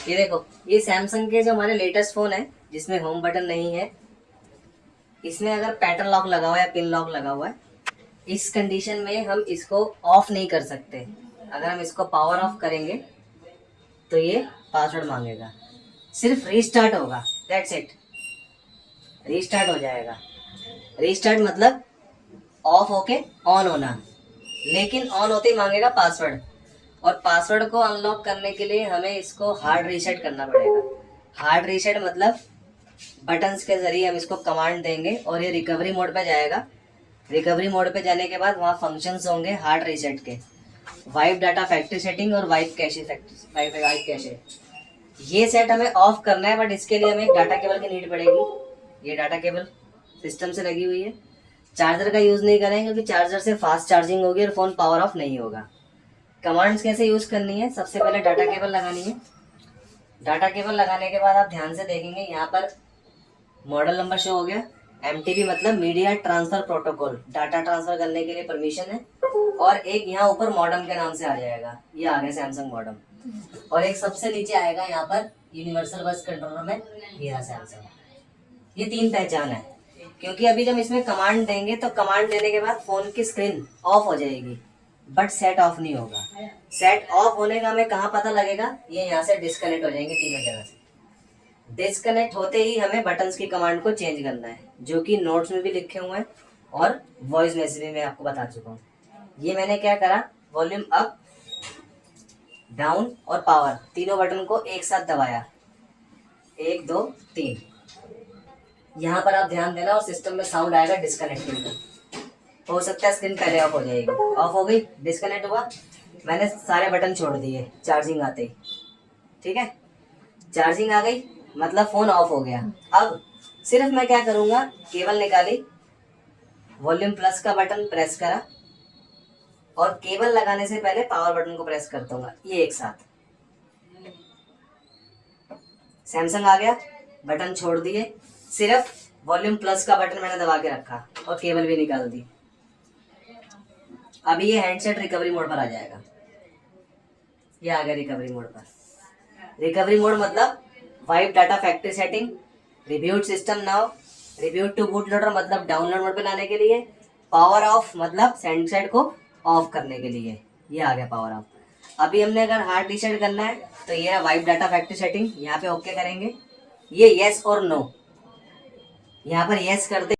ये देखो, ये सैमसंग के जो हमारे लेटेस्ट फोन है जिसमें होम बटन नहीं है, इसमें अगर पैटर्न लॉक लगा हुआ है या पिन लॉक लगा हुआ है, इस कंडीशन में हम इसको ऑफ नहीं कर सकते। अगर हम इसको पावर ऑफ करेंगे तो ये पासवर्ड मांगेगा, सिर्फ रीस्टार्ट होगा, दैट्स इट। रीस्टार्ट हो जाएगा। रीस्टार्ट मतलब ऑफ होके ऑन होना, लेकिन ऑन होते ही मांगेगा पासवर्ड। और पासवर्ड को अनलॉक करने के लिए हमें इसको हार्ड रीसेट करना पड़ेगा। हार्ड रीसेट मतलब बटन्स के जरिए हम इसको कमांड देंगे और ये रिकवरी मोड पे जाएगा। रिकवरी मोड पे जाने के बाद वहाँ फंक्शंस होंगे हार्ड रीसेट के, वाइप डाटा फैक्ट्री सेटिंग और वाइप कैशे वाइप कैशे। ये सेट हमें ऑफ करना है, बट इसके लिए हमें एक डाटा केबल की नीड पड़ेगी। ये डाटा केबल सिस्टम से लगी हुई है। चार्जर का यूज़ नहीं करेंगे क्योंकि चार्जर से फास्ट चार्जिंग होगी और फ़ोन पावर ऑफ नहीं होगा। कमांड्स कैसे यूज़ करनी है, सबसे पहले डाटा केबल लगानी है। डाटा केबल लगाने के बाद आप ध्यान से देखेंगे यहाँ पर मॉडल नंबर शो हो गया। MTP मतलब media transfer protocol, data transfer करने के लिए परमिशन है। और एक यहाँ ऊपर मॉडम के नाम से आ जाएगा, ये आ गया सैमसंग मॉडम। और एक सबसे नीचे आएगा यहाँ पर यूनिवर्सल बस कंट्रोलर में, ये रहा सैमसंग। ये 3 पहचान है, क्योंकि अभी जब इसमें कमांड देंगे तो कमांड देने के बाद फ़ोन की स्क्रीन ऑफ हो जाएगी, बट सेट ऑफ नहीं होगा। सेट ऑफ होने का हमें कहाँ पता लगेगा, ये यहाँ से डिस्कनेक्ट हो जाएंगे तीनों जगह से। डिस्कनेक्ट होते ही हमें बटन्स की कमांड को चेंज करना है, जो कि नोट्स में भी लिखे हुए हैं और वॉइस मैसेज में मैं आपको बता चुका हूँ। ये मैंने क्या करा, वॉल्यूम अप, डाउन और पावर तीनों बटन को एक साथ दबाया, 1 2 3। यहाँ पर आप ध्यान देना और सिस्टम में साउंड आएगा डिस्कनेक्टिंग का। हो सकता है स्क्रीन पहले ऑफ हो जाएगी। ऑफ हो गई, डिस्कनेक्ट हुआ, मैंने सारे बटन छोड़ दिए चार्जिंग आते ही। ठीक है, चार्जिंग आ गई मतलब फ़ोन ऑफ हो गया। अब सिर्फ मैं क्या करूँगा, केबल निकाली, वॉल्यूम प्लस का बटन प्रेस करा और केबल लगाने से पहले पावर बटन को प्रेस कर दूंगा, ये एक साथ। सैमसंग आ गया, बटन छोड़ दिए, सिर्फ वॉल्यूम प्लस का बटन मैंने दबा के रखा और केबल भी निकाल दी। अभी ये हैंडसेट रिकवरी मोड पर आ जाएगा। ये आ गया रिकवरी मोड पर। रिकवरी मोड मतलब wipe data factory setting, reboot system now, reboot to boot loader मतलब डाउनलोड मोड पे लाने के लिए, पावर ऑफ मतलब हैंडसेट को ऑफ करने के लिए। ये आ गया पावर ऑफ। अभी हमने अगर हार्ड रीसेट करना है तो ये वाइप डाटा फैक्ट्री सेटिंग, यहाँ पे ओके करेंगे। ये येस और नो, यहाँ पर येस कर दे।